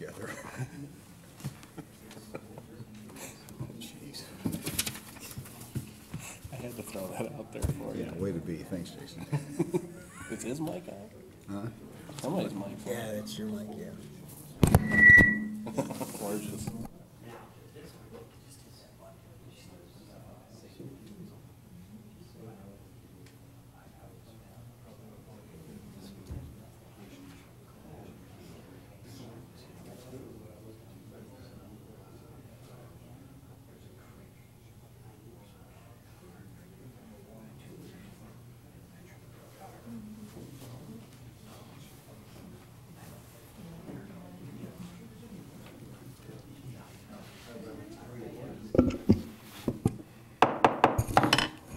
together. Oh, jeez. I had to throw that out there for you. Yeah, way to be. Thanks, Jason. Is his mic on? Huh? Somebody's mic. Yeah, that's your mic, yeah. Gorgeous.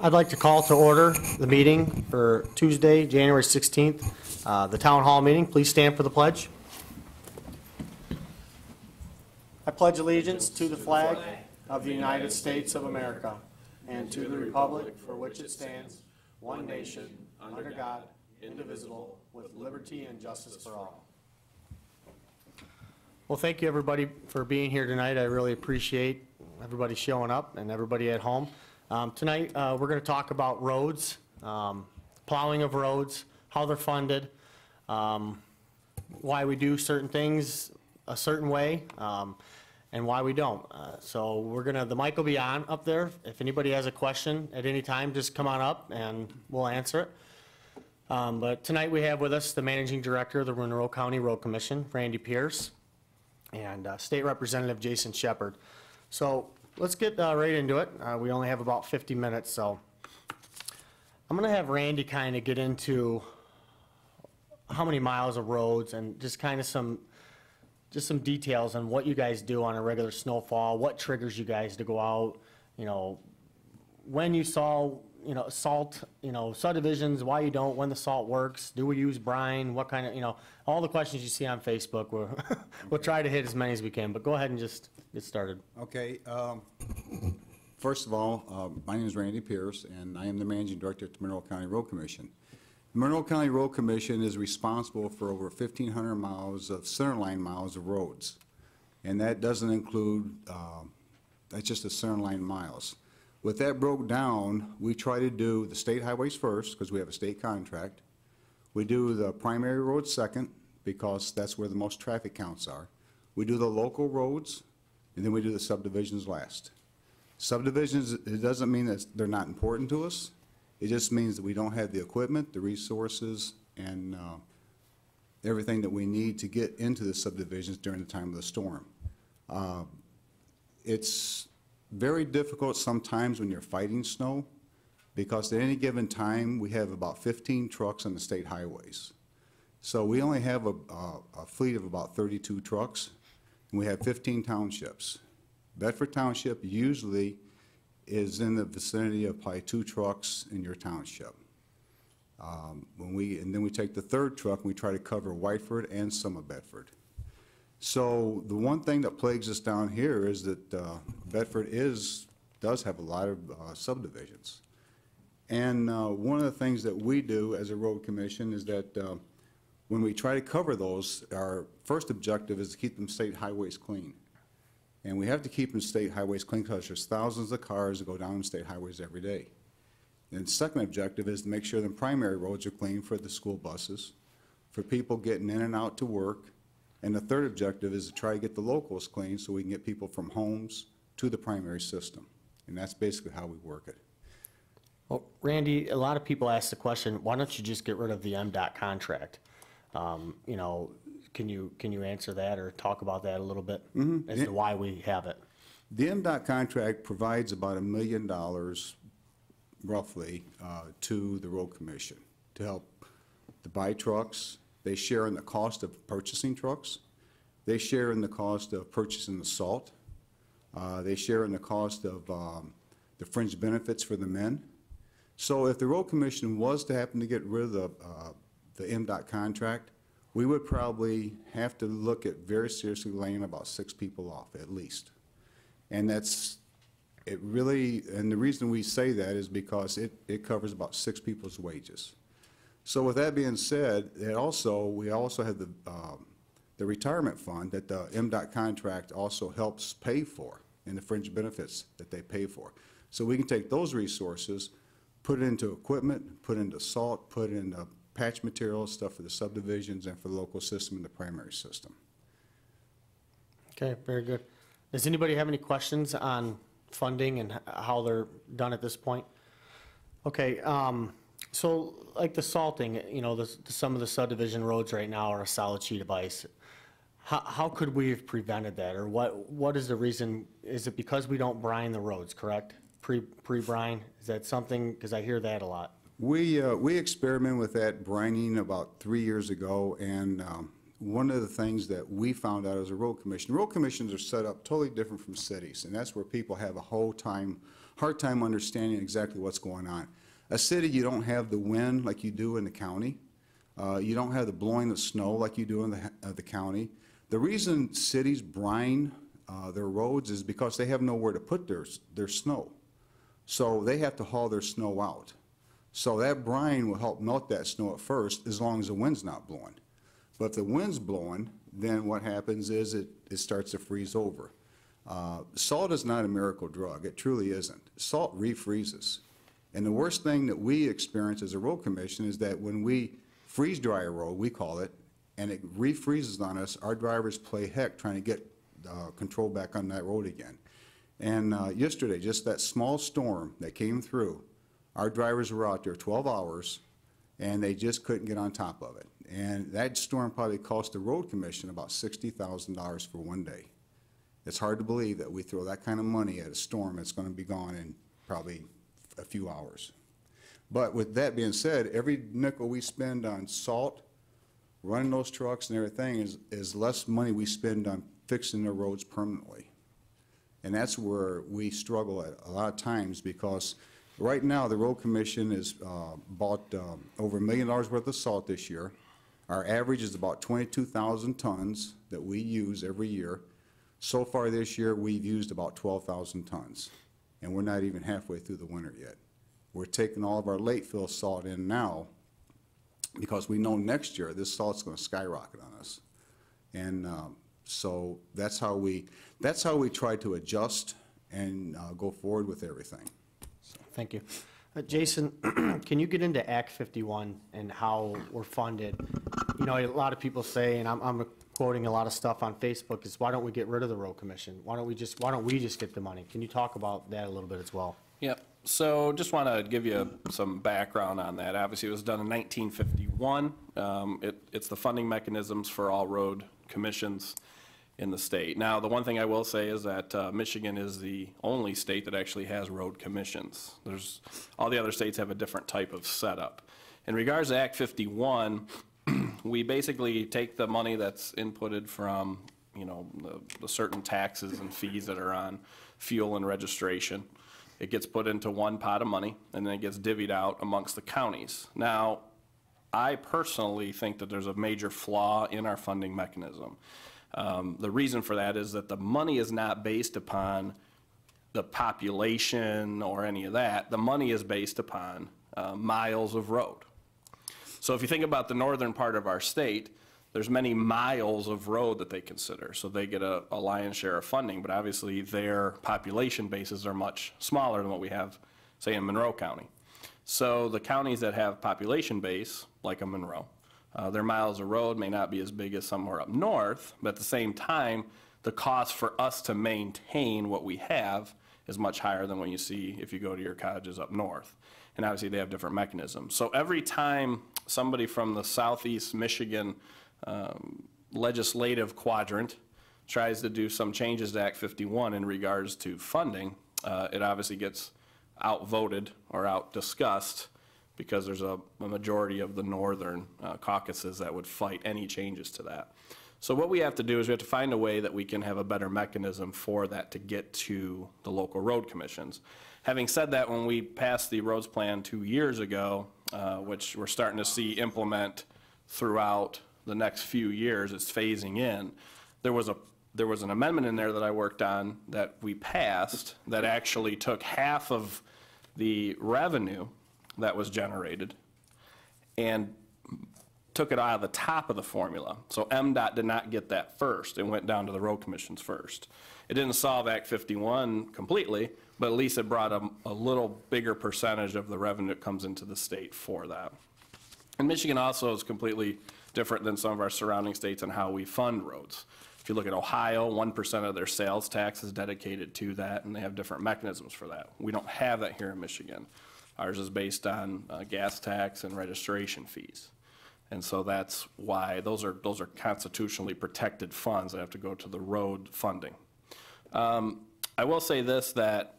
I'd like to call to order the meeting for Tuesday, January 16th, the Town Hall meeting. Please stand for the pledge. I pledge allegiance to the flag of the United States of America and to the republic for which it stands, one nation, under God, indivisible, with liberty and justice for all. Well, thank you, everybody, for being here tonight. I really appreciate everybody showing up and everybody at home. Tonight, we're going to talk about roads, plowing of roads, how they're funded, why we do certain things a certain way, and why we don't. So the mic will be on up there. If anybody has a question at any time, just come on up and we'll answer it. But tonight we have with us the Managing Director of the Monroe County Road Commission, Randy Pierce, and State Representative Jason Shepard. So let's get right into it. We only have about 50 minutes, so I'm going to have Randy kind of get into how many miles of roads and just kind of some details on what you guys do on a regular snowfall, what triggers you guys to go out, when you salt, subdivisions, why you don't, when the salt works, do we use brine, what kind of, all the questions you see on Facebook, we'll try to hit as many as we can, but go ahead and just get started. Okay. First of all, my name is Randy Pierce, and I am the Managing Director at the Monroe County Road Commission. The Monroe County Road Commission is responsible for over 1,500 miles of centerline miles of roads, and that doesn't include, that's just the centerline miles. With that broke down, we try to do the state highways first because we have a state contract. We do the primary roads second because that's where the most traffic counts are. We do the local roads, and then we do the subdivisions last. Subdivisions, it doesn't mean that they're not important to us. It just means that we don't have the equipment, the resources, and everything that we need to get into the subdivisions during the time of the storm. It's very difficult sometimes when you're fighting snow because at any given time we have about 15 trucks on the state highways. So we only have a fleet of about 32 trucks, and we have 15 townships. Bedford Township usually is in the vicinity of probably 2 trucks in your township. And then we take the third truck and we try to cover Whiteford and some of Bedford. So the one thing that plagues us down here is that Bedford does have a lot of subdivisions. And one of the things that we do as a road commission is that when we try to cover those, our first objective is to keep them state highways clean. And we have to keep them state highways clean because there's thousands of cars that go down state highways every day. And the second objective is to make sure the primary roads are clean for the school buses, for people getting in and out to work. And the third objective is to try to get the locals clean so we can get people from homes to the primary system. And that's basically how we work it. Well, Randy, a lot of people ask the question, why don't you just get rid of the MDOT contract? Can you answer that or talk about that a little bit as to why we have it? The MDOT contract provides about $1 million roughly to the road commission to help to buy trucks. They share in the cost of purchasing trucks. They share in the cost of purchasing the salt. They share in the cost of the fringe benefits for the men. So if the road commission was to happen to get rid of the MDOT contract, we would probably have to look at very seriously laying about 6 people off at least. And that's, it really, and the reason we say that is because it covers about 6 people's wages. So with that being said, we also have the retirement fund that the MDOT contract also helps pay for, and the fringe benefits that they pay for. So we can take those resources, put it into equipment, put it into salt, put it into patch materials, stuff for the subdivisions and for the local system and the primary system. Okay, very good. Does anybody have any questions on funding and how they're done at this point? Okay, so like the salting, you know, some of the subdivision roads right now are a solid sheet of ice. How could we have prevented that, or what is the reason? Is it because we don't brine the roads, correct? Pre-brine, is that something, because I hear that a lot. We experimented with that brining about 3 years ago, and one of the things that we found out as a road commissions are set up totally different from cities, and that's where people have a hard time understanding exactly what's going on. A city, you don't have the wind like you do in the county. You don't have the blowing of snow like you do in the county. The reason cities brine their roads is because they have nowhere to put their snow. So they have to haul their snow out. So that brine will help melt that snow at first as long as the wind's not blowing. But if the wind's blowing, then what happens is it starts to freeze over. Salt is not a miracle drug. It truly isn't. Salt refreezes. And the worst thing that we experience as a road commission is that when we freeze dry a road, we call it, and it refreezes on us, our drivers play heck trying to get control back on that road again. And yesterday, just that small storm that came through, our drivers were out there 12 hours, and they just couldn't get on top of it. And that storm probably cost the road commission about $60,000 for one day. It's hard to believe that we throw that kind of money at a storm that's going to be gone in probably a few hours. But with that being said, every nickel we spend on salt, running those trucks and everything is less money we spend on fixing the roads permanently. And that's where we struggle at a lot of times, because right now the road commission has bought over $1 million worth of salt this year. Our average is about 22,000 tons that we use every year. So far this year, we've used about 12,000 tons, and we're not even halfway through the winter yet. We're taking all of our late fill salt in now because we know next year this salt's going to skyrocket on us. And so that's how we try to adjust and go forward with everything. So. Thank you. Jason, can you get into Act 51 and how we're funded? You know, a lot of people say, and I'm quoting a lot of stuff on Facebook, is why don't we get rid of the road commission? Why don't we just get the money? Can you talk about that a little bit as well? Yep. So just want to give you some background on that. Obviously, it was done in 1951. It's the funding mechanisms for all road commissions in the state. Now, the one thing I will say is that Michigan is the only state that actually has road commissions. All the other states have a different type of setup. In regards to Act 51, we basically take the money that's inputted from, you know, the certain taxes and fees that are on fuel and registration. It gets put into one pot of money, and then it gets divvied out amongst the counties. Now, I personally think that there's a major flaw in our funding mechanism. The reason for that is that the money is not based upon the population or any of that. The money is based upon miles of road. So if you think about the northern part of our state, there's many miles of road that they consider. So they get a lion's share of funding, but obviously their population bases are much smaller than what we have, say, in Monroe County. So the counties that have population base, like a Monroe, their miles of road may not be as big as somewhere up north, but at the same time, the cost for us to maintain what we have is much higher than what you see if you go to your cottages up north. And obviously they have different mechanisms. So every time somebody from the southeast Michigan legislative quadrant tries to do some changes to Act 51 in regards to funding, it obviously gets outvoted or out-discussed, because there's a majority of the northern caucuses that would fight any changes to that. So what we have to do is we have to find a way that we can have a better mechanism for that to get to the local road commissions. Having said that, when we passed the roads plan 2 years ago, which we're starting to see implement throughout the next few years, it's phasing in, there was an amendment in there that I worked on that we passed that actually took half of the revenue that was generated and took it out of the top of the formula. So MDOT did not get that first. It went down to the road commissions first. It didn't solve Act 51 completely, but at least it brought a little bigger percentage of the revenue that comes into the state for that. And Michigan also is completely different than some of our surrounding states on how we fund roads. If you look at Ohio, 1% of their sales tax is dedicated to that, and they have different mechanisms for that. We don't have that here in Michigan. Ours is based on gas tax and registration fees. And so that's why those are constitutionally protected funds that have to go to the road funding. I will say this, that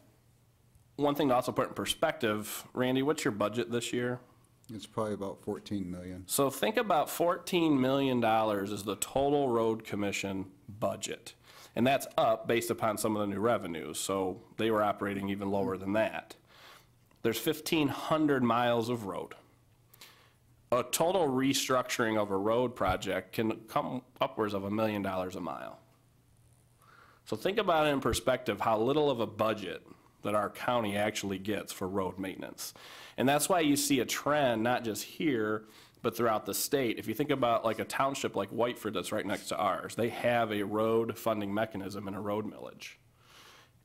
one thing to also put in perspective, Randy, what's your budget this year? It's probably about 14 million. So think about $14 million is the total road commission budget. And that's up based upon some of the new revenues. So they were operating even lower than that. There's 1,500 miles of road. A total restructuring of a road project can come upwards of $1 million a mile. So think about it in perspective, how little of a budget that our county actually gets for road maintenance. And that's why you see a trend, not just here, but throughout the state. If you think about like a township like Whiteford that's right next to ours, they have a road funding mechanism and a road millage.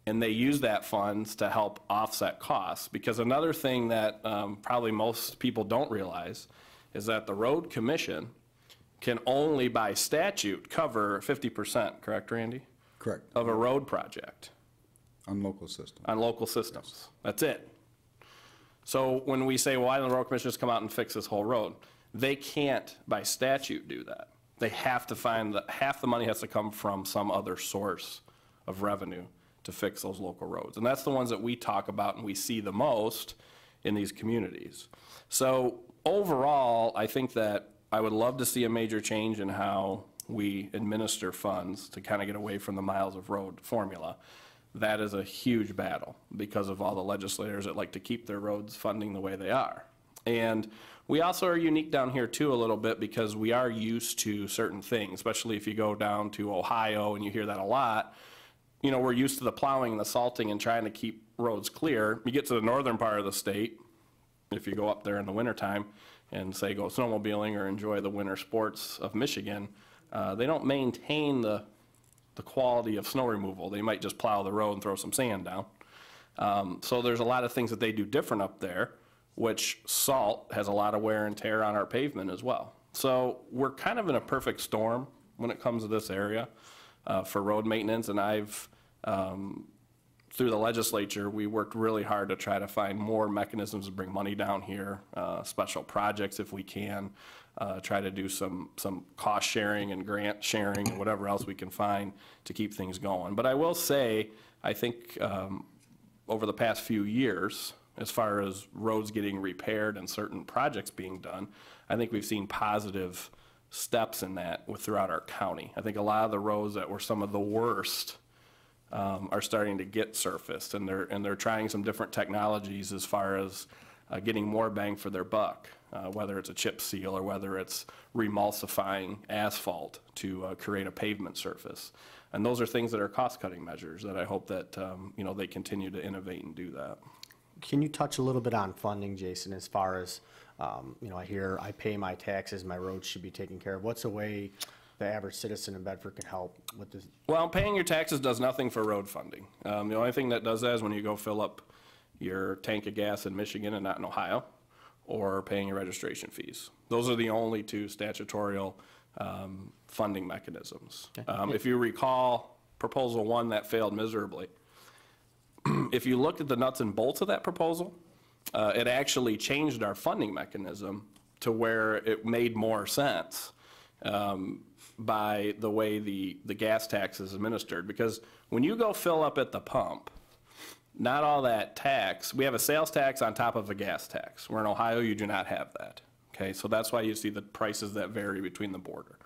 And they use that funds to help offset costs. Because another thing that probably most people don't realize is that the road commission can only by statute cover 50%, correct, Randy? Correct. Of a road project. On local system. On local systems. That's it. So when we say, well, why don't the road commission just come out and fix this whole road? They can't, by statute, do that. They have to find that half the money has to come from some other source of revenue to fix those local roads. And that's the ones that we talk about and we see the most in these communities. So overall, I think that I would love to see a major change in how we administer funds to kind of get away from the miles of road formula. That is a huge battle because of all the legislators that like to keep their roads funding the way they are. And we also are unique down here too a little bit because we are used to certain things, especially if you go down to Ohio and you hear that a lot. You know, we're used to the plowing and the salting and trying to keep roads clear. You get to the northern part of the state, if you go up there in the wintertime and say go snowmobiling or enjoy the winter sports of Michigan, they don't maintain the quality of snow removal. They might just plow the road and throw some sand down. So there's a lot of things that they do different up there, which salt has a lot of wear and tear on our pavement as well. So we're kind of in a perfect storm when it comes to this area for road maintenance. And I've, through the legislature, we worked really hard to try to find more mechanisms to bring money down here, special projects if we can, try to do some cost sharing and grant sharing and whatever else we can find to keep things going. But I will say, I think over the past few years, as far as roads getting repaired and certain projects being done, I think we've seen positive steps in that throughout our county. I think a lot of the roads that were some of the worst are starting to get surfaced, and they're trying some different technologies as far as getting more bang for their buck, whether it's a chip seal or whether it's remulsifying asphalt to create a pavement surface. And those are things that are cost-cutting measures that I hope that you know, they continue to innovate and do that. Can you touch a little bit on funding, Jason, as far as, you know, I hear I pay my taxes, my roads should be taken care of. What's a way the average citizen in Bedford can help with this? Well, paying your taxes does nothing for road funding. The only thing that does that is when you go fill up your tank of gas in Michigan and not in Ohio, or paying your registration fees. Those are the only two statutory funding mechanisms. Okay. If you recall, Proposal 1 that failed miserably, if you looked at the nuts and bolts of that proposal, it actually changed our funding mechanism to where it made more sense by the way the gas tax is administered. Because when you go fill up at the pump, not all that tax, we have a sales tax on top of a gas tax. Where in Ohio, you do not have that. Okay, so that's why you see the prices that vary between the border.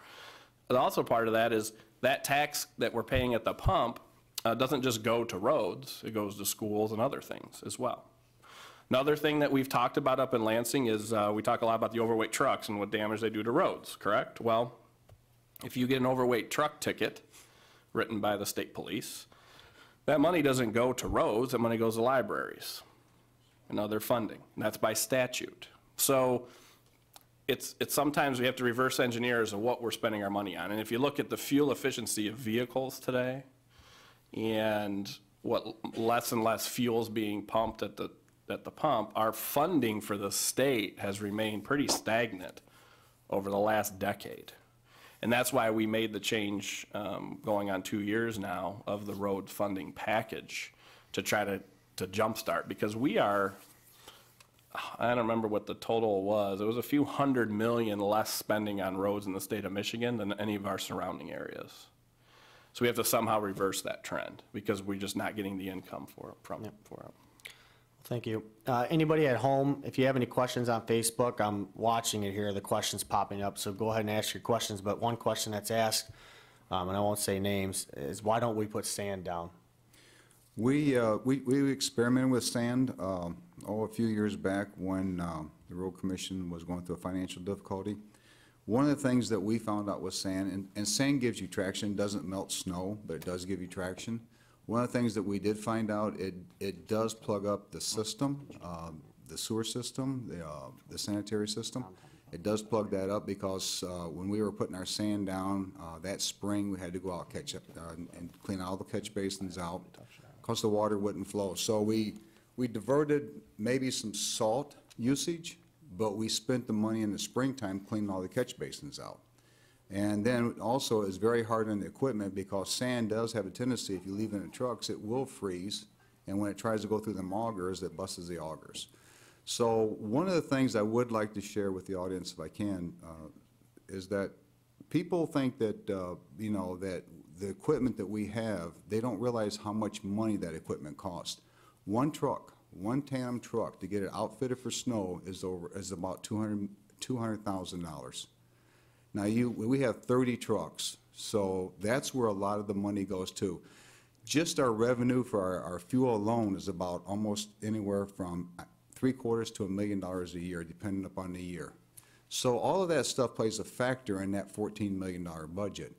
But also part of that is that tax that we're paying at the pump doesn't just go to roads, it goes to schools and other things as well. Another thing that we've talked about up in Lansing is we talk a lot about the overweight trucks and what damage they do to roads, correct? Well, if you get an overweight truck ticket written by the state police, that money doesn't go to roads, that money goes to libraries and other funding, and that's by statute. So it's sometimes we have to reverse engineer as to what we're spending our money on. And if you look at the fuel efficiency of vehicles today and what less and less fuel's being pumped at the pump, our funding for the state has remained pretty stagnant over the last decade. And that's why we made the change going on 2 years now of the road funding package to try to jumpstart, because we are, I don't remember what the total was. It was a few $100 million less spending on roads in the state of Michigan than any of our surrounding areas. So we have to somehow reverse that trend because we're just not getting the income for it. Thank you. Anybody at home, if you have any questions on Facebook, I'm watching it here, the questions popping up, so go ahead and ask your questions. But one question that's asked, and I won't say names, is why don't we put sand down? We experimented with sand a few years back when the Road Commission was going through a financial difficulty. One of the things that we found out with sand, and sand gives you traction, doesn't melt snow, but it does give you traction. One of the things that we did find out, it does plug up the system, the sewer system, the sanitary system. It does plug that up because when we were putting our sand down that spring, we had to go out and clean all the catch basins out because the water wouldn't flow. So we diverted maybe some salt usage, but we spent the money in the springtime cleaning all the catch basins out. And then also it's very hard on the equipment because sand does have a tendency, if you leave it in the trucks, it will freeze. And when it tries to go through the augers, it busts the augers. So one of the things I would like to share with the audience, if I can, is that people think that, that the equipment that we have, they don't realize how much money that equipment costs. One tandem truck, to get it outfitted for snow is about $200,000. Now we have 30 trucks, so that's where a lot of the money goes to. Just our revenue for our fuel alone is about almost anywhere from $750,000 to $1 million a year, depending upon the year. So all of that stuff plays a factor in that $14 million budget.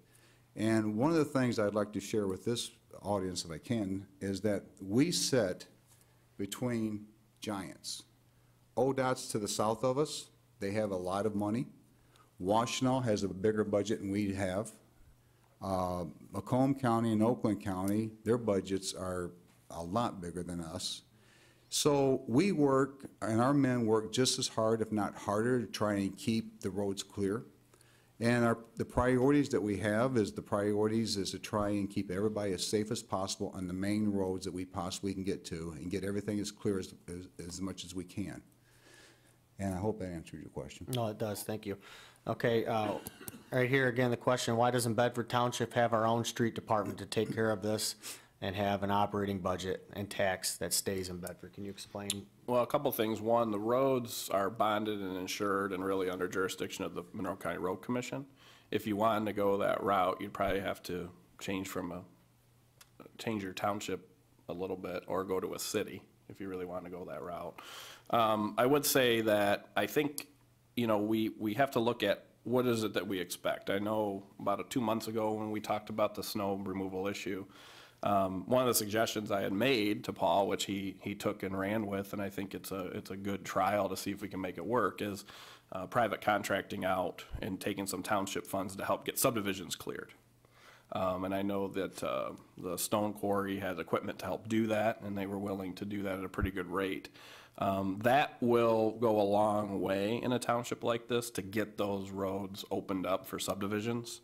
And one of the things I'd like to share with this audience, if I can, is that we sit between giants. ODOT's to the south of us, they have a lot of money. Washtenaw has a bigger budget than we have. Macomb County and Oakland County, their budgets are a lot bigger than us. So we work, and our men work just as hard, if not harder, to try and keep the roads clear. And the priorities that we have is to try and keep everybody as safe as possible on the main roads that we possibly can get to and get everything as clear as much as we can. And I hope that answered your question. No, it does. Thank you. Okay, right here again, the question, why doesn't Bedford Township have our own street department to take care of this and have an operating budget and tax that stays in Bedford? Can you explain? Well, a couple things. One, the roads are bonded and insured and really under jurisdiction of the Monroe County Road Commission. If you wanted to go that route, you'd probably have to change your township a little bit or go to a city if you really want to go that route. I would say that I think, we have to look at what is it that we expect. I know about 2 months ago when we talked about the snow removal issue, one of the suggestions I had made to Paul, which he took and ran with, and I think it's a good trial to see if we can make it work, is private contracting out and taking some township funds to help get subdivisions cleared. And I know that the stone quarry has equipment to help do that, and they were willing to do that at a pretty good rate. That will go a long way in a township like this to get those roads opened up for subdivisions.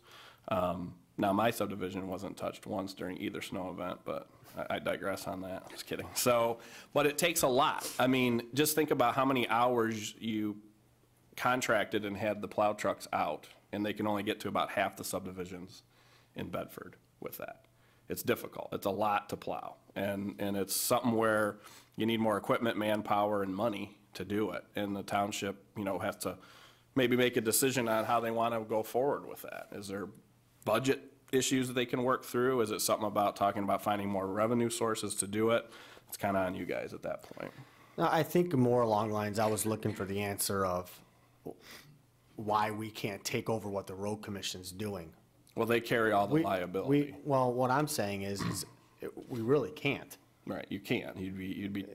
Now, my subdivision wasn't touched once during either snow event, but I digress on that. Just kidding. So, but it takes a lot. I mean, just think about how many hours you contracted and had the plow trucks out, and they can only get to about half the subdivisions in Bedford with that. It's difficult. It's a lot to plow, and it's something where you need more equipment, manpower, and money to do it. And the township, has to maybe make a decision on how they want to go forward with that. Is there budget issues that they can work through? Is it something about talking about finding more revenue sources to do it? It's kind of on you guys at that point. No, I think more along the lines, I was looking for the answer of why we can't take over what the road commission's doing. Well, they carry all the liability. Well, what I'm saying is we really can't. Right, you can't.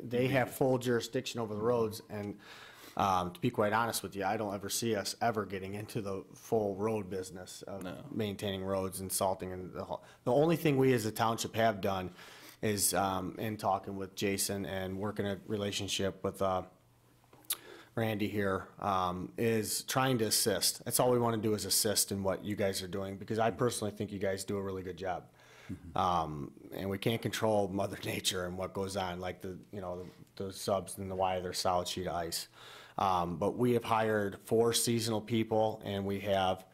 They have full jurisdiction over the roads, and To be quite honest with you, I don't ever see us ever getting into the full road business of maintaining roads and salting and the only thing we as a township have done is, in talking with Jason and working a relationship with, Randy here, is trying to assist. That's all we want to do is assist in what you guys are doing, because I personally think you guys do a really good job. And we can't control Mother Nature and what goes on, like the subs and the why they're solid sheet of ice. But we have hired 4 seasonal people, and we have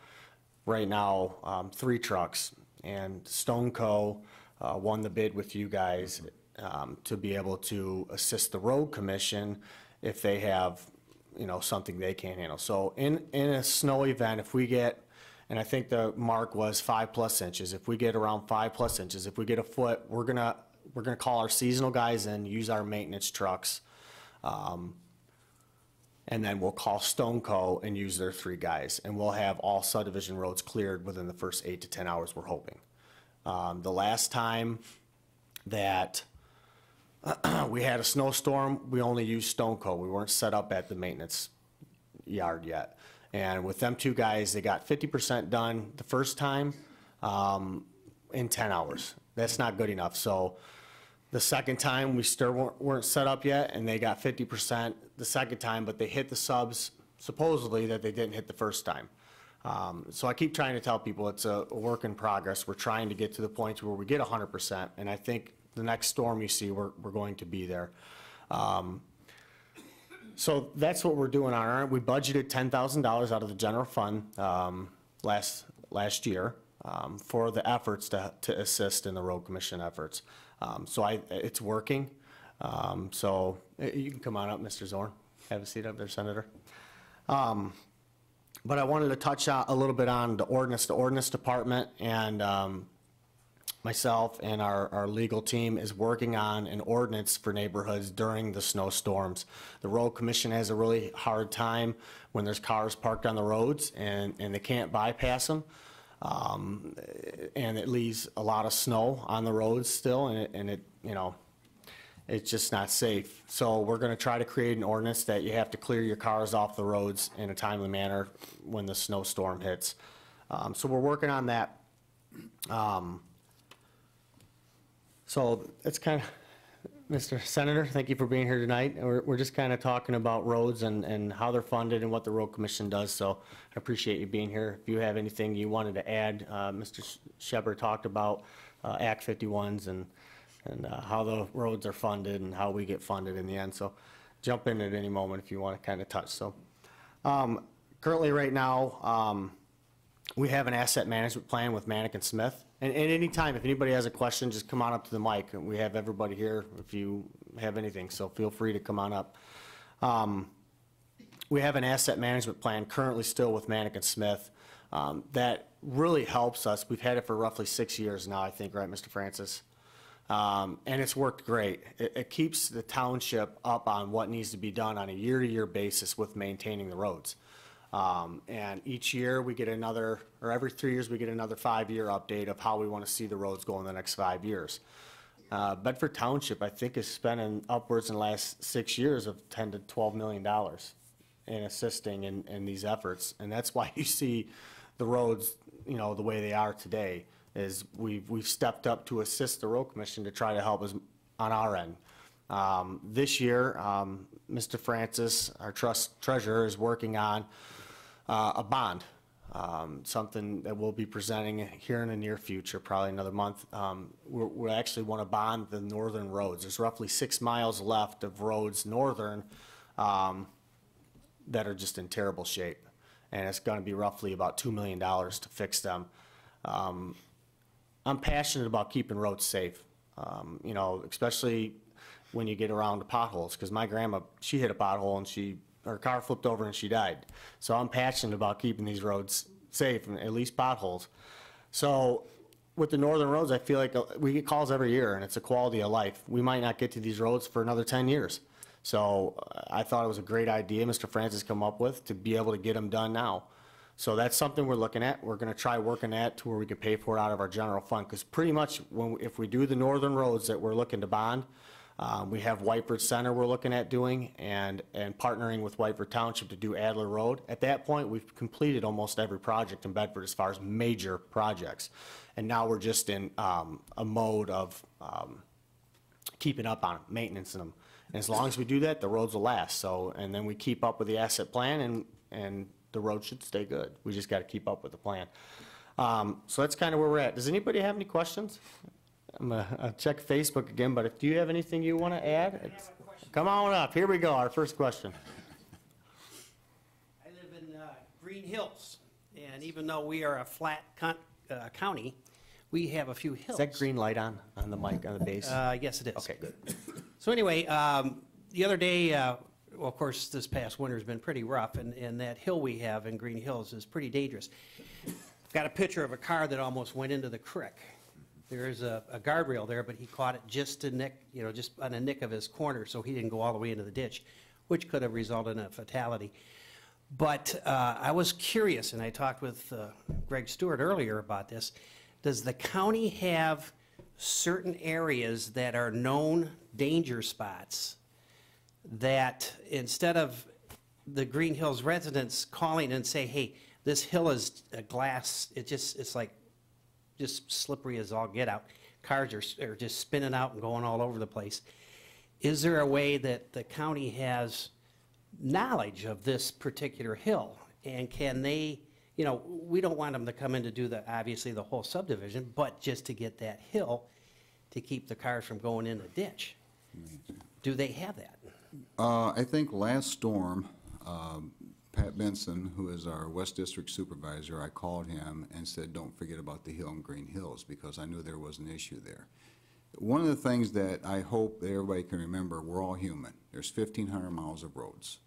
right now 3 trucks. And Stone Co. Won the bid with you guys to be able to assist the road commission if they have, something they can't handle. So in a snow event, if we get, and I think the mark was 5+ inches, if we get around 5+ inches, if we get a foot, we're gonna call our seasonal guys in, use our maintenance trucks, and then we'll call Stone Co. and use their 3 guys, and we'll have all subdivision roads cleared within the first 8 to 10 hours, we're hoping. The last time that we had a snowstorm, we only used Stone Co. We weren't set up at the maintenance yard yet. And with them 2 guys, they got 50% done the first time in 10 hours. That's not good enough. So the second time, we still weren't set up yet, and they got 50% the second time, but they hit the subs supposedly that they didn't hit the first time. So I keep trying to tell people it's a work in progress. We're trying to get to the point where we get 100%, and I think the next storm you see, we're going to be there. So that's what we're doing on our end. We budgeted $10,000 out of the general fund last year for the efforts to assist in the road commission efforts. So it's working. So you can come on up, Mr. Zorn. Have a seat up there, Senator. But I wanted to touch a little bit on the ordinance department, and myself and our legal team is working on an ordinance for neighborhoods during the snowstorms. The road commission has a really hard time when there's cars parked on the roads and they can't bypass them. And it leaves a lot of snow on the roads still, and it it's just not safe. So we're going to try to create an ordinance that you have to clear your cars off the roads in a timely manner when the snowstorm hits. So we're working on that. So it's kind of, Mr. Senator, thank you for being here tonight. We're just kind of talking about roads and how they're funded and what the road commission does. So I appreciate you being here. If you have anything you wanted to add, Mr. Shepard talked about Act 51s and how the roads are funded and how we get funded in the end. So jump in at any moment if you want to kind of touch. So currently right now, we have an asset management plan with Manick & Smith. And at any time, if anybody has a question, just come on up to the mic. We have everybody here if you have anything, so feel free to come on up. We have an asset management plan currently still with Manick & Smith that really helps us. We've had it for roughly 6 years now, I think, right, Mr. Francis? And it's worked great. It keeps the township up on what needs to be done on a year-to-year basis with maintaining the roads. And each year we get another, or every 3 years we get another 5-year update of how we want to see the roads go in the next 5 years. Bedford Township, I think, is spending upwards in the last 6 years of $10 to $12 million in assisting in these efforts. And that's why you see the roads, the way they are today, is we've stepped up to assist the road commission to try to help us on our end. This year, Mr. Francis, our treasurer, is working on a bond, something that we'll be presenting here in the near future, probably another month. We actually want to bond the northern roads. There's roughly 6 miles left of roads northern that are just in terrible shape, and it's going to be roughly about $2 million to fix them. I'm passionate about keeping roads safe, especially when you get around the potholes, because my grandma, she hit a pothole and her car flipped over and she died. So I'm passionate about keeping these roads safe, and at least potholes. So with the northern roads, I feel like we get calls every year, and it's a quality of life. We might not get to these roads for another 10 years. So I thought it was a great idea Mr. Francis come up with to be able to get them done now. So that's something we're looking at. We're going to try working at to where we can pay for it out of our general fund, because pretty much if we do the northern roads that we're looking to bond, We have Whiteford Center we're looking at doing, and partnering with Bedford Township to do Adler Road. At that point, we've completed almost every project in Bedford as far as major projects. And now we're just in a mode of keeping up on them, maintenance them. And as long as we do that, the roads will last. So, and then we keep up with the asset plan, and the road should stay good. We just got to keep up with the plan. So that's kind of where we're at. Does anybody have any questions? I'll check Facebook again, but if do you have anything you want to add? Come on up. Here we go. Our first question. I live in Green Hills, and even though we are a flat county, we have a few hills. Is that green light on the mic, on the base? Yes, it is. Okay, good. So anyway, the other day, well, of course, this past winter's been pretty rough, and that hill we have in Green Hills is pretty dangerous. I've got a picture of a car that almost went into the creek. There is a guardrail there, but he caught it just a nick, just on a nick of his corner, so he didn't go all the way into the ditch, which could have resulted in a fatality. But I was curious, and I talked with Greg Stewart earlier about this. Does the county have certain areas that are known danger spots that instead of the Green Hills residents calling and say, hey, this hill is a glass, it's like just slippery as all get out. Cars are just spinning out and going all over the place. Is there a way that the county has knowledge of this particular hill? And can they, we don't want them to come in to do obviously the whole subdivision, but just to get that hill to keep the cars from going in the ditch. Do they have that? I think last storm, Pat Benson, who is our West District Supervisor, I called him and said, don't forget about the hill in Green Hills, because I knew there was an issue there. One of the things that I hope that everybody can remember, we're all human. There's 1,500 miles of roads.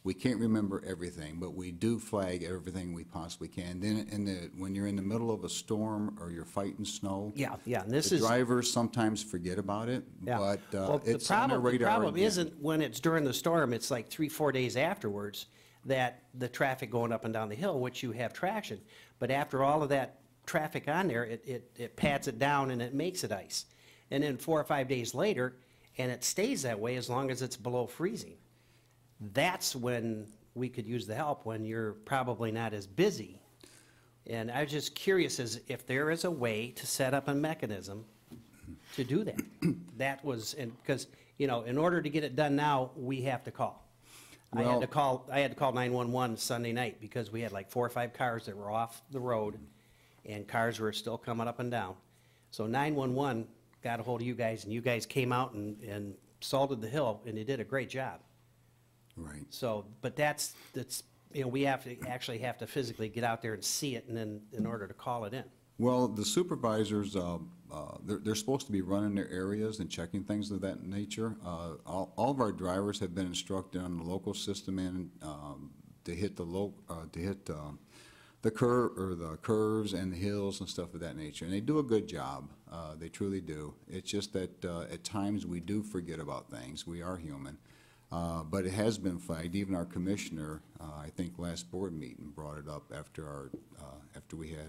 We can't remember everything, but we do flag everything we possibly can. Then when you're in the middle of a storm or you're fighting snow, Yeah, and this the is. drivers sometimes forget about it, Yeah. but Well, it's on their radar The problem again. isn't when it's during the storm, it's like 3-4 days afterwards that the traffic going up and down the hill, which you have traction. But after all of that traffic on there, it pats it down and it makes it ice. And then 4 or 5 days later, and it stays that way as long as it's below freezing. That's when we could use the help, when you're probably not as busy. And I was just curious as if there is a way to set up a mechanism to do that. That was, because, in order to get it done now, we have to call. I had to call 911 Sunday night because we had like 4 or 5 cars that were off the road and cars were still coming up and down. So 911 got a hold of you guys, and you guys came out and salted the hill, and you did a great job. Right. So, but that's we actually have to physically get out there and see it, and then in order to call it in. Well, the supervisors, they're supposed to be running their areas and checking things of that nature. All of our drivers have been instructed on the local system to hit the curves and the hills and stuff of that nature, and they do a good job. They truly do. It's just that at times we do forget about things. We are human. But it has been flagged. Even our commissioner, I think last board meeting, brought it up after we had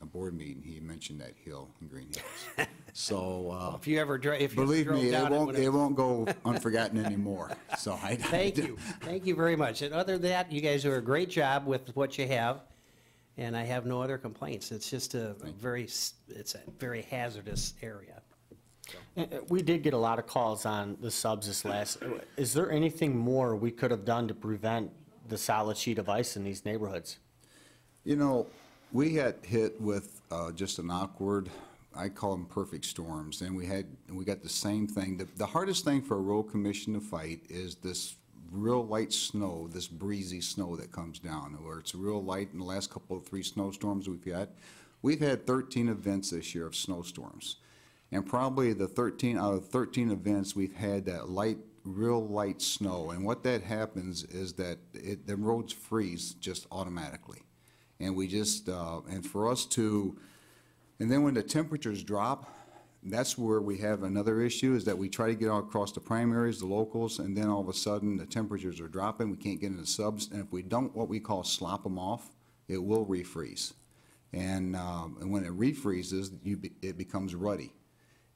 a board meeting. He mentioned that hill in Green Hills. So If you ever believe drove me, down it won't go unforgotten anymore. So Thank you very much. And other than that, you guys do a great job with what you have, and I have no other complaints. It's just a very hazardous area. We did get a lot of calls on the subs this last. Is there anything more we could have done to prevent the solid sheet of ice in these neighborhoods? We got hit with just an awkward, I call them perfect storms, and we got the same thing. The hardest thing for a road commission to fight is this real light snow, this breezy snow that comes down, where it's real light in the last 3 snowstorms we've had. We've had 13 events this year of snowstorms. And probably out of 13 events, we've had that real light snow. And what that happens is that the roads freeze just automatically. And we just, and then when the temperatures drop, that's where we have another issue, is that we try to get out across the primaries, the locals, and then all of a sudden the temperatures are dropping, we can't get into subs, and if we don't what we call slop them off, it will refreeze. And when it refreezes, it becomes ruddy.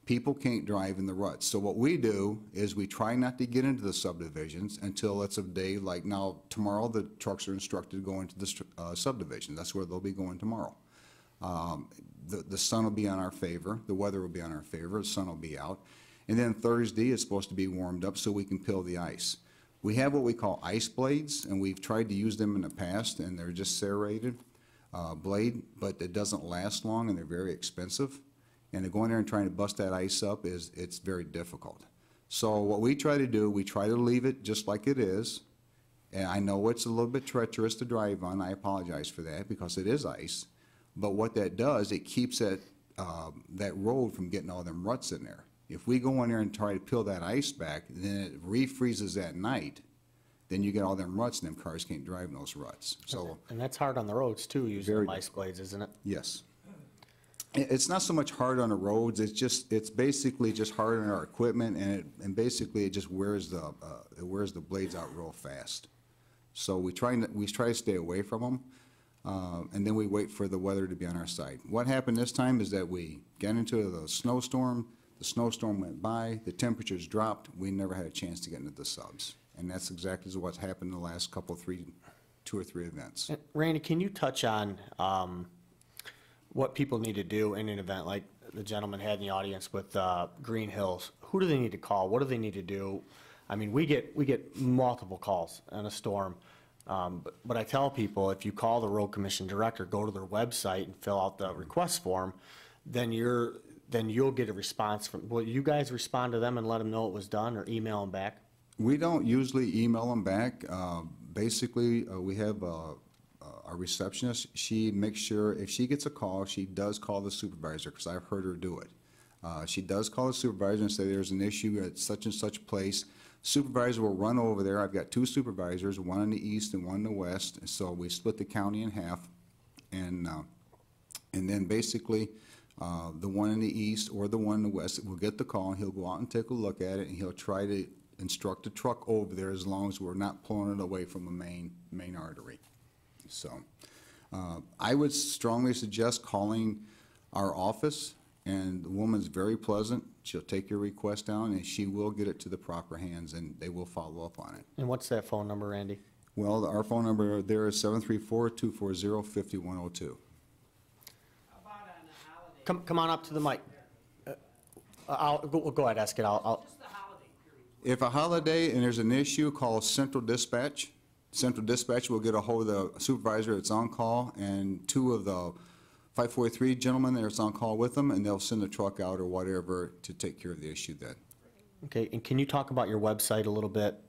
People can't drive in the ruts. So what we do is we try not to get into the subdivisions until it's a day, like now, tomorrow, the trucks are instructed to go into the subdivision. That's where they'll be going tomorrow. The sun will be on our favor, the weather will be on our favor, the sun will be out. And then Thursday, it's supposed to be warmed up so we can peel the ice. We have what we call ice blades, and we've tried to use them in the past, and they're just serrated blade, but it doesn't last long, and they're very expensive. And to go in there and trying to bust that ice up it's very difficult. So what we try to do, we try to leave it just like it is. And I know it's a little bit treacherous to drive on. I apologize for that because it is ice. But what that does, it keeps that road from getting all them ruts in there. If we go in there and try to peel that ice back, then it refreezes at night, then you get all them ruts and them cars can't drive in those ruts. So, And that's hard on the roads too, using Very the ice blades, isn't it? yes. It's not so much hard on the roads, it's basically just hard on our equipment, and basically it just wears the blades out real fast. So we try to stay away from them, and then we wait for the weather to be on our side. What happened this time is that we got into the snowstorm went by, the temperatures dropped, we never had a chance to get into the subs. And that's exactly what's happened in the last two or three events. Randy, can you touch on what people need to do in an event like the gentleman had in the audience with Green Hills? Who do they need to call? What do they need to do? I mean, we get multiple calls in a storm, but I tell people, if you call the road commission director, go to their website and fill out the request form, then you'll get a response from. Will you guys respond to them and let them know it was done, or email them back? We don't usually email them back. Basically, we have our receptionist. She makes sure if she gets a call, she does call the supervisor, because I've heard her do it. She does call the supervisor and say there's an issue at such and such place. Supervisor will run over there. I've got two supervisors, one in the east and one in the west, and so we split the county in half. And then basically, the one in the east or the one in the west will get the call, and he'll go out and take a look at it, and he'll try to instruct the truck over there as long as we're not pulling it away from a main artery. So I would strongly suggest calling our office, and the woman's very pleasant. She'll take your request down, and she will get it to the proper hands, and they will follow up on it. And what's that phone number, Randy? Well, our phone number there is 734-240-5102. Come on up to the mic. Go ahead, ask it. If a holiday and there's an issue, call Central Dispatch. Central Dispatch will get a hold of the supervisor that's on call, and two of the 543 gentlemen that's on call with them, and they'll send the truck out or whatever to take care of the issue then. Okay, and can you talk about your website a little bit?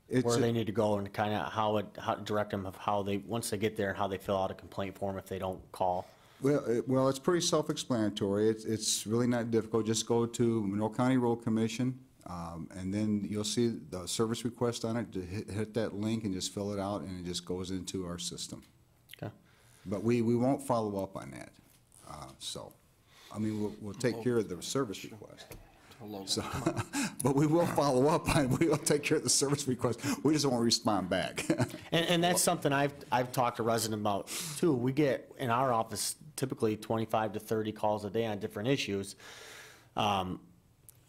Where they need to go and kind of how direct them of how they, once they get there, and how they fill out a complaint form if they don't call? Well, it's pretty self-explanatory. It's really not difficult. Just go to Monroe County Road Commission, and then you'll see the service request on it. Hit that link and just fill it out, and it just goes into our system. Okay. But we won't follow up on that. So, I mean, we'll take care of the service request. So, but we will follow up on it. We will take care of the service request. We just won't respond back. And that's something I've talked to residents about too. We get in our office typically 25 to 30 calls a day on different issues. You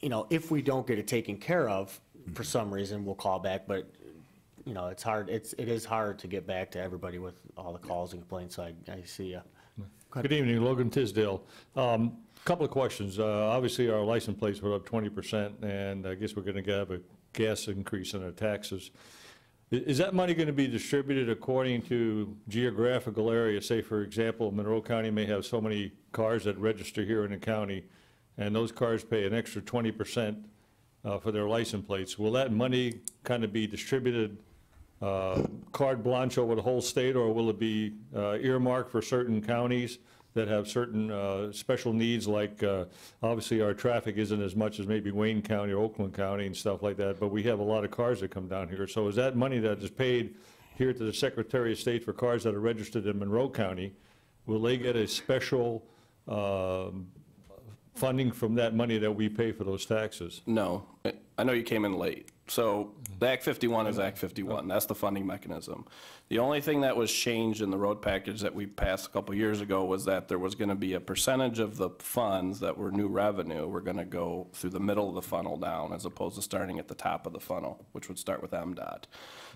know, if we don't get it taken care of for some reason, we'll call back. But you know, it's hard. It is hard to get back to everybody with all the calls and complaints. So I see you. Good evening, Logan Tisdale. Couple of questions. Obviously, our license plates were up 20%, and I guess we're going to have a gas increase in our taxes. Is that money going to be distributed according to geographical area? Say, for example, Monroe County may have so many cars that register here in the county, and those cars pay an extra 20% for their license plates. Will that money kind of be distributed carte blanche over the whole state, or will it be earmarked for certain counties that have certain special needs, like obviously our traffic isn't as much as maybe Wayne County or Oakland County and stuff like that, but we have a lot of cars that come down here. So is that money that is paid here to the Secretary of State for cars that are registered in Monroe County, will they get a special funding from that money that we pay for those taxes? No. I know you came in late. So The Act 51 is Act 51. That's the funding mechanism. The only thing that was changed in the road package that we passed a couple years ago was that there was going to be a percentage of the funds that were new revenue were going to go through the middle of the funnel down as opposed to starting at the top of the funnel, which would start with MDOT.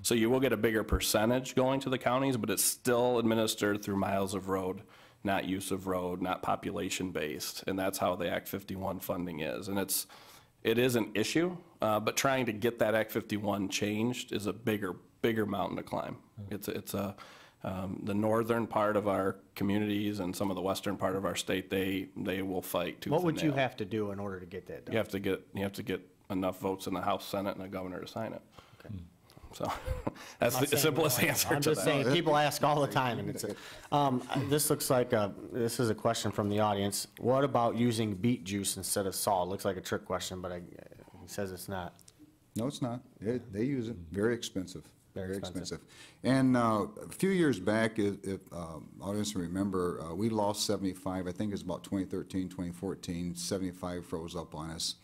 So you will get a bigger percentage going to the counties, but it's still administered through miles of road, not use of road, not population-based, and that's how the Act 51 funding is. And it is an issue, but trying to get that Act 51 changed is a bigger mountain to climb. It's the northern part of our communities and some of the western part of our state, they will fight tooth and What would you nail. have to do in order to get that done? You have to get enough votes in the House, Senate, and a governor to sign it. So that's the simplest answer to that. I'm just saying, people ask all the time, and it's, this looks like, this is a question from the audience. What about using beet juice instead of salt? Looks like a trick question, but he says it's not. No, it's not. They use it. Very expensive. Very expensive. And a few years back, if audience remember, we lost 75. I think it was about 2013, 2014. 75 froze up on us.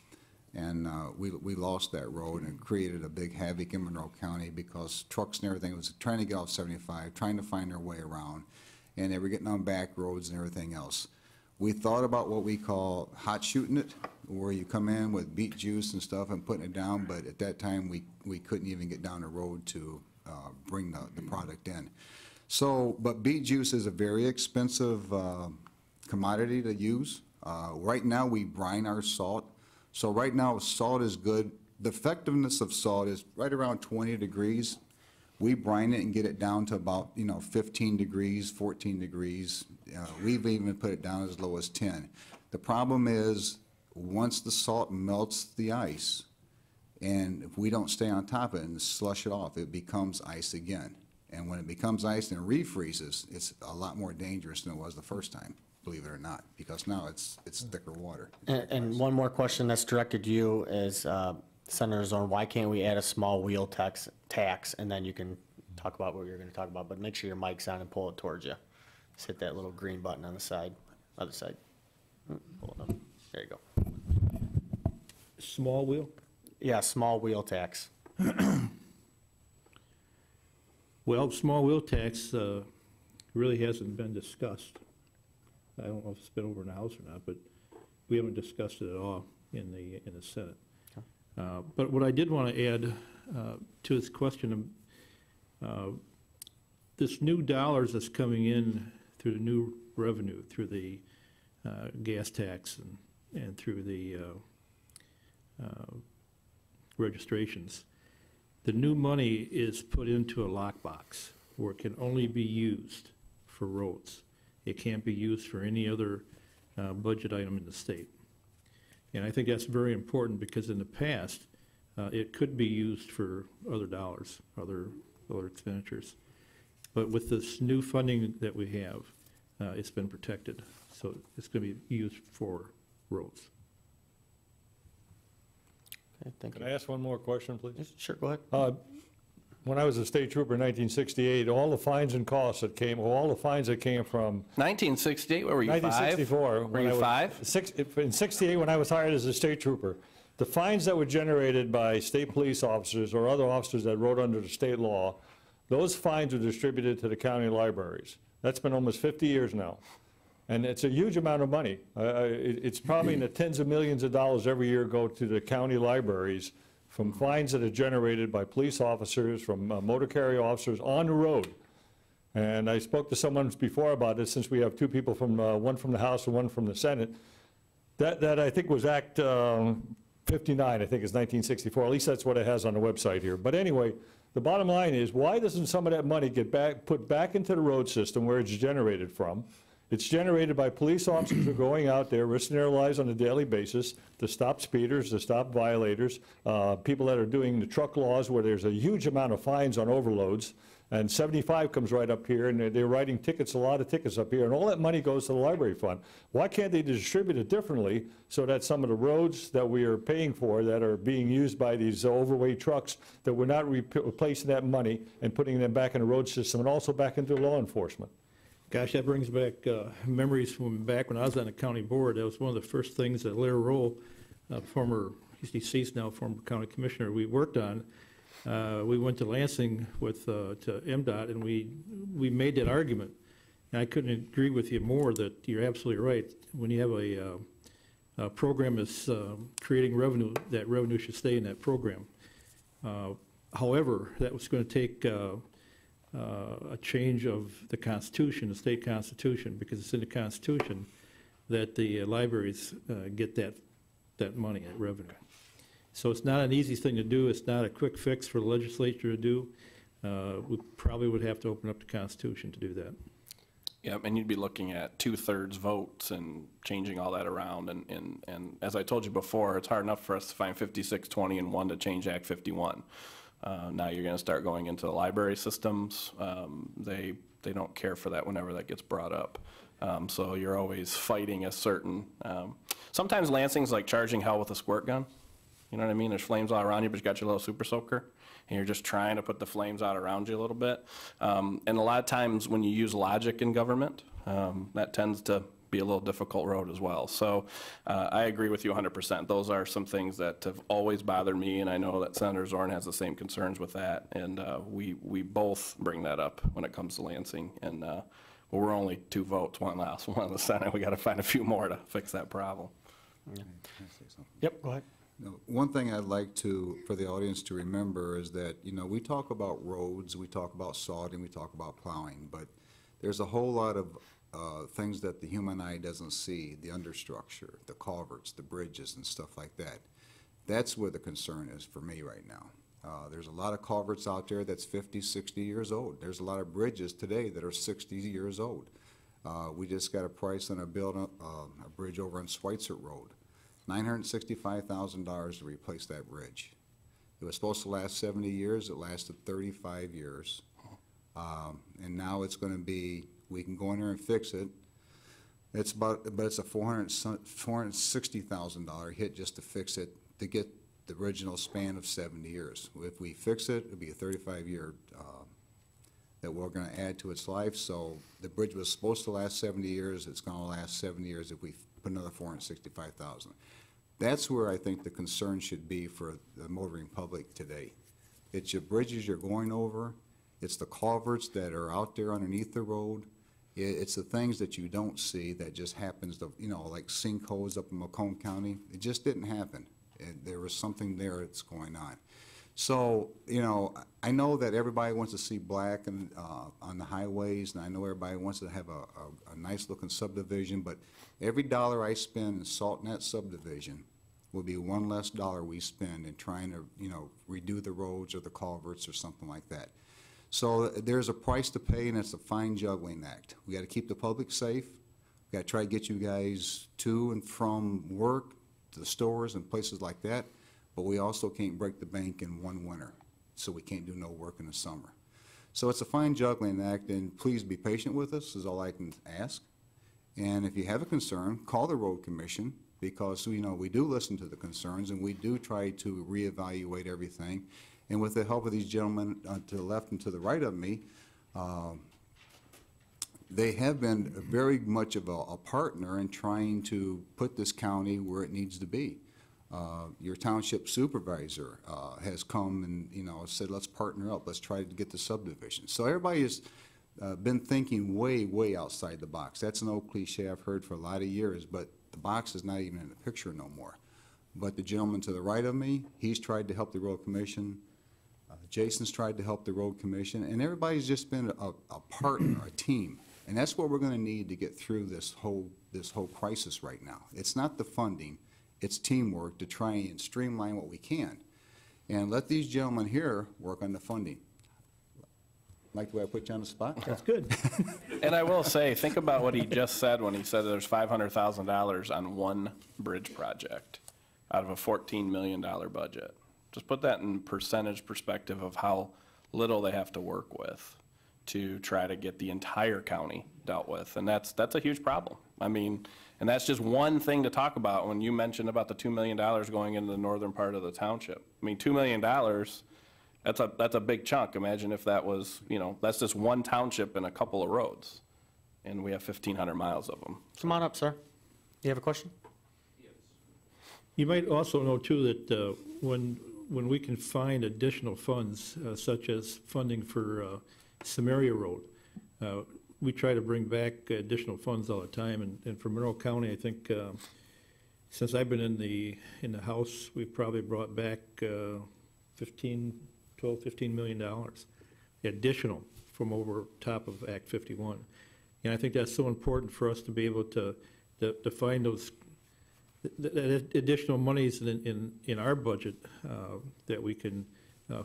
And we lost that road and created a big havoc in Monroe County because trucks and everything was trying to get off 75, trying to find their way around, and they were getting on back roads and everything else. We thought about what we call hot shooting it, where you come in with beet juice and stuff and putting it down, but at that time we couldn't even get down the road to bring the product in. So, but beet juice is a very expensive commodity to use. Right now we brine our salt. So right now, salt is good. The effectiveness of salt is right around 20 degrees. We brine it and get it down to about, 15 degrees, 14 degrees. We've even put it down as low as 10. The problem is, once the salt melts the ice, and if we don't stay on top of it and slush it off, it becomes ice again. And when it becomes ice and refreezes, it's a lot more dangerous than it was the first time, believe it or not, because now it's thicker water. And one more question that's directed to you is, Senator Zorn, why can't we add a small wheel tax, and then you can talk about what you're going to talk about, but make sure your mic's on and pull it towards you. Just hit that little green button on the side, other side. Pull it up. There you go. Small wheel? Yeah, small wheel tax. Well, small wheel tax really hasn't been discussed. I don't know if it's been over in the House or not, but we haven't discussed it at all in the Senate. But what I did want to add to this question, this new dollars that's coming in through the new revenue, through the gas tax and through the registrations, the new money is put into a lockbox where it can only be used for roads. It can't be used for any other budget item in the state. And I think that's very important because in the past, it could be used for other dollars, other expenditures. But with this new funding that we have, it's been protected. So it's going to be used for roads. Okay, thank Can you. I ask one more question, please? Sure, go ahead. When I was a state trooper in 1968, all the fines and costs that came, all the fines that came from 1968, where were you, 1964. Were you 5? In 68, when I was hired as a state trooper, the fines that were generated by state police officers or other officers that rode under the state law, those fines were distributed to the county libraries. That's been almost 50 years now. And it's a huge amount of money. It's probably in the tens of millions of dollars every year go to the county libraries from fines that are generated by police officers, from motor carrier officers on the road. And I spoke to someone before about this, since we have two people from, one from the House and one from the Senate. That I think was Act 59, I think is 1964, at least that's what it has on the website here. But anyway, the bottom line is, why doesn't some of that money get put back into the road system where it's generated from? It's generated by police officers who are going out there, risking their lives on a daily basis to stop speeders, to stop violators, people that are doing the truck laws where there's a huge amount of fines on overloads, and 75 comes right up here, and they're writing tickets, a lot of tickets up here, and all that money goes to the library fund. Why can't they distribute it differently so that some of the roads that we are paying for that are being used by these overweight trucks, that we're not replacing that money and putting them back in the road system and also back into law enforcement? Gosh, that brings back memories from back when I was on the county board. That was one of the first things that Larry Roll, he's deceased now, former county commissioner, we worked on. we went to Lansing with, to MDOT, and we made that argument. And I couldn't agree with you more that you're absolutely right. When you have a program that's creating revenue, that revenue should stay in that program. However, that was going to take a change of the Constitution, the state Constitution, because it's in the Constitution that the libraries get that money, that revenue. So it's not an easy thing to do. It's not a quick fix for the legislature to do. We probably would have to open up the Constitution to do that. Yeah, and you'd be looking at 2/3 votes and changing all that around. And as I told you before, it's hard enough for us to find 56-20 and 1 to change Act 51. Now you're going to start going into the library systems. They don't care for that whenever that gets brought up. So you're always fighting a certain, sometimes Lansing's like charging hell with a squirt gun. You know what I mean? There's flames all around you, but you got your little super soaker, and you're just trying to put the flames out around you a little bit. And a lot of times when you use logic in government, that tends to be a little difficult road as well. So I agree with you 100%. Those are some things that have always bothered me, and I know that Senator Zorn has the same concerns with that. And we both bring that up when it comes to Lansing. And well, we're only 2 votes, one in the Senate. We got to find a few more to fix that problem. Yeah. Yep, go ahead. One thing I'd like for the audience to remember is that, we talk about roads, we talk about sodding, we talk about plowing, but there's a whole lot of things that the human eye doesn't see, the understructure, the culverts, the bridges and stuff like that. That's where the concern is for me right now. There's a lot of culverts out there that's 50, 60 years old. There's a lot of bridges today that are 60 years old. We just got a price on a bridge over on Schweitzer Road. $965,000 to replace that bridge. It was supposed to last 70 years. It lasted 35 years. And now it's going to be, we can go in there and fix it. But it's a $460,000 hit just to fix it, to get the original span of 70 years. If we fix it, it'll be a 35-year that we're going to add to its life. So the bridge was supposed to last 70 years. It's going to last 70 years if we put another $465,000. That's where I think the concern should be for the motoring public today. It's your bridges you're going over. It's the culverts that are out there underneath the road. It's the things that you don't see that just happens to, like sinkholes up in Macomb County. It just didn't happen. There was something there that's going on. So, I know that everybody wants to see black on the highways, and I know everybody wants to have a nice looking subdivision, but every dollar I spend in salt net subdivision will be one less dollar we spend in trying to, redo the roads or the culverts or something like that. So there's a price to pay, and it's a fine juggling act. We got to keep the public safe. We got to try to get you guys to and from work, to the stores and places like that. But we also can't break the bank in one winter, so we can't do no work in the summer. So it's a fine juggling act, and please be patient with us is all I can ask. And if you have a concern, call the road commission, because we do listen to the concerns, and we do try to reevaluate everything. And with the help of these gentlemen to the left and to the right of me, they have been very much of a partner in trying to put this county where it needs to be. Your township supervisor has come and said, let's partner up, let's try to get the subdivision. So everybody has been thinking way outside the box. That's an old cliche I've heard for a lot of years, but the box is not even in the picture no more. But the gentleman to the right of me, he's tried to help the road commission. Jason's tried to help the road commission, and everybody's just been a partner, a team. And that's what we're going to need to get through this whole crisis right now. It's not the funding. It's teamwork to try and streamline what we can. And let these gentlemen here work on the funding. Like the way I put you on the spot? That's good. And I will say, think about what he just said when he said there's $500,000 on one bridge project out of a $14 million budget. Just put that in percentage perspective of how little they have to work with to try to get the entire county dealt with. And that's a huge problem. I mean, and that's just one thing to talk about when you mentioned about the $2 million going into the northern part of the township. I mean, $2 million, that's a big chunk. Imagine if that was, that's just one township and a couple of roads. And we have 1,500 miles of them. Come on up, sir. You have a question? You might also know, too, that when when we can find additional funds, such as funding for Samaria Road, we try to bring back additional funds all the time. And for Monroe County, I think since I've been in the House, we've probably brought back $15 million additional from over top of Act 51. And I think that's so important for us to be able to find those additional monies in our budget that we can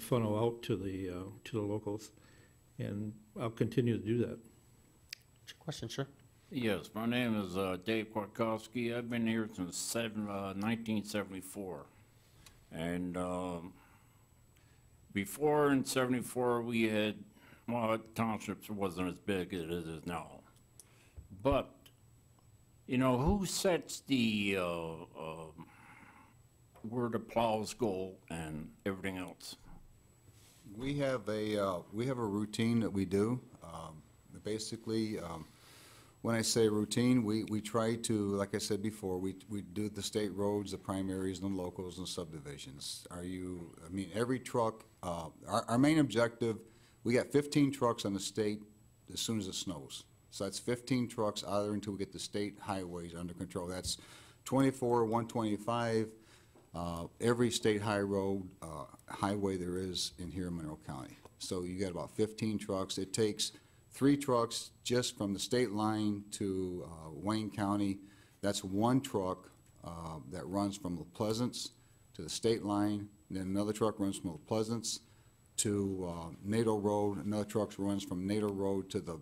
funnel out to the locals, and I'll continue to do that. Question, sure. Yes, my name is Dave Kwarkowski. I've been here since 1974. And before in 74, we had, well, townships wasn't as big as it is now. But, you know, who sets the where the plows go and everything else? We have a routine that we do. Basically, when I say routine, we try to, like I said before, we do the state roads, the primaries, and the locals, and subdivisions. Every truck, our main objective, we got 15 trucks on the state as soon as it snows. So that's 15 trucks out there until we get the state highways under control. That's 24, 125, every state highway there is in here in Monroe County. So you got about 15 trucks. It takes 3 trucks just from the state line to Wayne County. That's 1 truck that runs from La Pleasance to the state line. And then another truck runs from La Pleasance to Nato Road. Another truck runs from Nato Road to the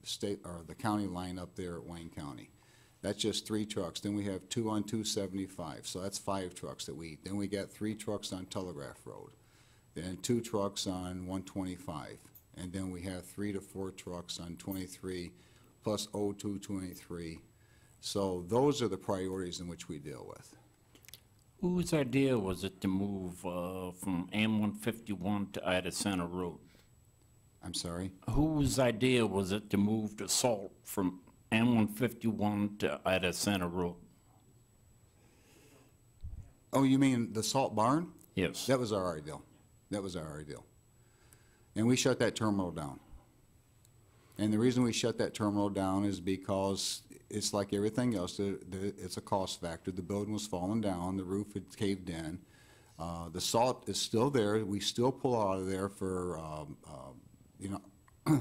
state or the county line up there at Wayne County. That's just 3 trucks. Then we have 2 on 275, so that's 5 trucks that we. Then we got 3 trucks on Telegraph Road, then 2 trucks on 125. And then we have 3 to 4 trucks on 23, plus 0223. So those are the priorities in which we deal with. Whose idea was it to move from M151 to Ida Center Road? I'm sorry? Whose idea was it to move the salt from M151 to Ida Center Road? Oh, you mean the salt barn? Yes. That was our ideal. That was our ideal. And we shut that terminal down. And the reason we shut that terminal down is because it's like everything else. It's a cost factor. The building was falling down. The roof had caved in. The salt is still there. We still pull out of there for,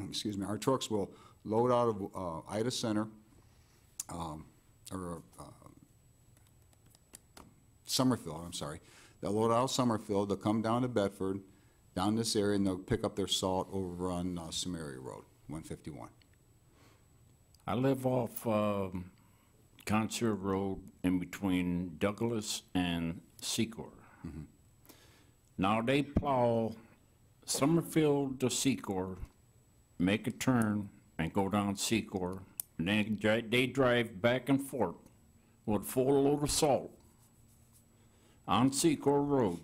excuse me, our trucks will load out of Ida Center Summerfield, I'm sorry. They'll load out of Summerfield. They'll come down to Bedford, down this area, and they'll pick up their salt over on Samaria Road, 151. I live off Concert Road in between Douglas and Secor. Mm-hmm. Now they plow Summerfield to Secor, make a turn, and go down Secor. And then they drive back and forth with a full load of salt on Secor Road.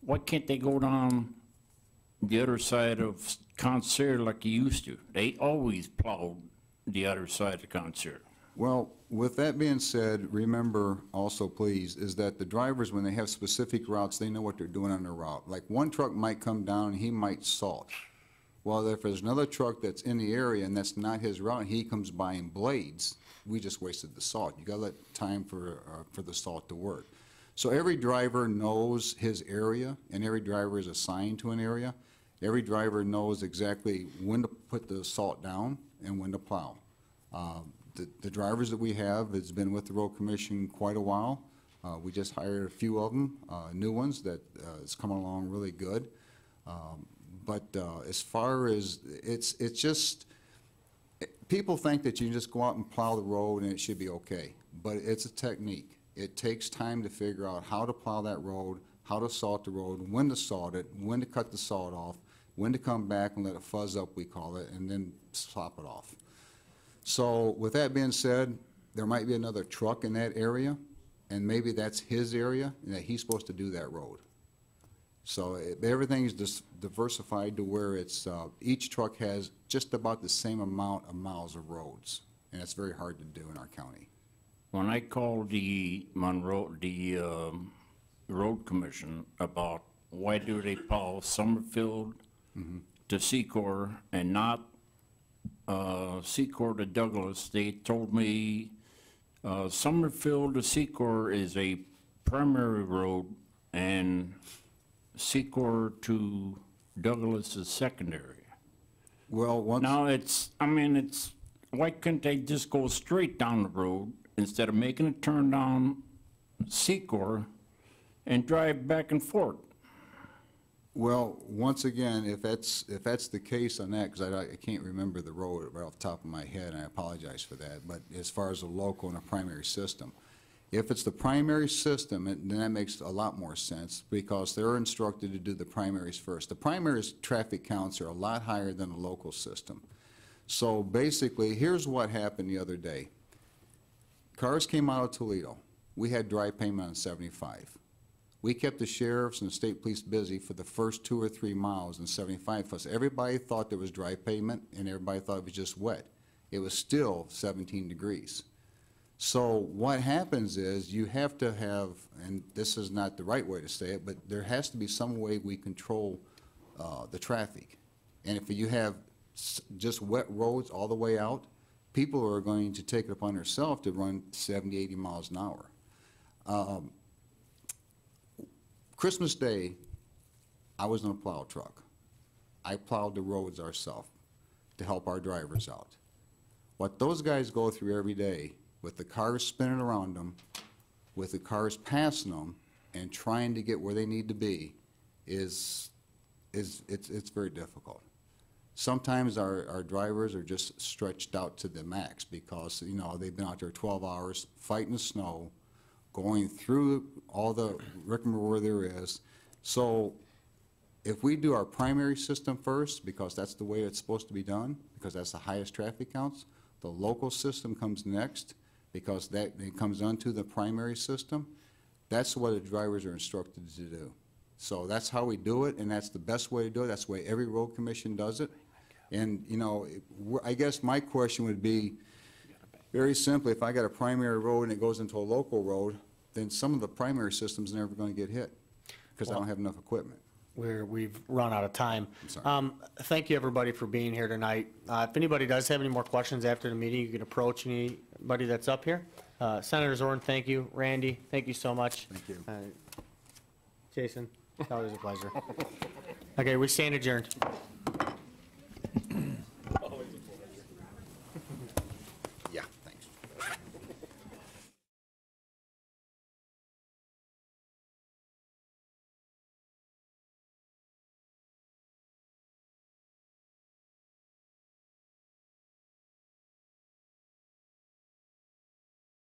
Why can't they go down the other side of Concert like you used to? They always plowed the other side of Concert. Well, with that being said, remember also, please, is that the drivers, when they have specific routes, they know what they're doing on their route. Like one truck might come down and he might salt. Well, if there's another truck that's in the area and that's not his route and he comes by and blades, we just wasted the salt. You gotta let time for the salt to work. So every driver knows his area, and every driver is assigned to an area. Every driver knows exactly when to put the salt down and when to plow. The drivers that we have has been with the Road Commission quite a while. We just hired a few of them, new ones that is coming along really good. But as far as it's just, people think that you can just go out and plow the road and it should be okay, but it's a technique. It takes time to figure out how to plow that road, how to salt the road, when to salt it, when to cut the salt off, when to come back and let it fuzz up, we call it, and then slop it off. So with that being said, there might be another truck in that area, and maybe that's his area, and that he's supposed to do that road. So everything is diversified to where it's, each truck has just about the same amount of miles of roads, and it's very hard to do in our county. When I called the Monroe, the road commission about why do they plow Summerfield to Secor and not Secor to Douglas. They told me Summerfield to Secor is a primary road and Secor to Douglas is secondary. Well, once, Now why couldn't they just go straight down the road instead of making a turn down Secor and drive back and forth? well, once again, if that's the case on that, because I can't remember the road right off the top of my head, and I apologize for that, but as far as the local and the primary system, if it's the primary system, then that makes a lot more sense, because they're instructed to do the primaries first. The primaries traffic counts are a lot higher than the local system. So basically, here's what happened the other day. Cars came out of Toledo. We had dry payment on 75. We kept the sheriffs and the state police busy for the first 2 or 3 miles in 75 because everybody thought there was dry pavement and everybody thought it was just wet. It was still 17 degrees. So what happens is you have to have, and this is not the right way to say it, but there has to be some way we control the traffic. And if you have just wet roads all the way out, people are going to take it upon themselves to run 70, 80 miles an hour. Christmas Day, I was in a plow truck. I plowed the roads ourselves to help our drivers out. What those guys go through every day, with the cars spinning around them, with the cars passing them, and trying to get where they need to be, it's very difficult. Sometimes our drivers are just stretched out to the max because, you know, they've been out there 12 hours fighting the snow, going through all the rigmarole there is. So if we do our primary system first, because that's the way it's supposed to be done, because that's the highest traffic counts, the local system comes next, because that it comes onto the primary system. That's what the drivers are instructed to do. So that's how we do it, and that's the best way to do it. That's the way every road commission does it. And, you know, I guess my question would be, very simply, if I got a primary road and it goes into a local road, then some of the primary system's never going to get hit, because I don't have enough equipment. We've run out of time. I'm sorry. Thank you, everybody, for being here tonight. If anybody does have any more questions after the meeting, you can approach anybody that's up here. Senator Zorn, thank you. Randy, thank you so much. Thank you. Jason, always a pleasure. Okay, we stand adjourned.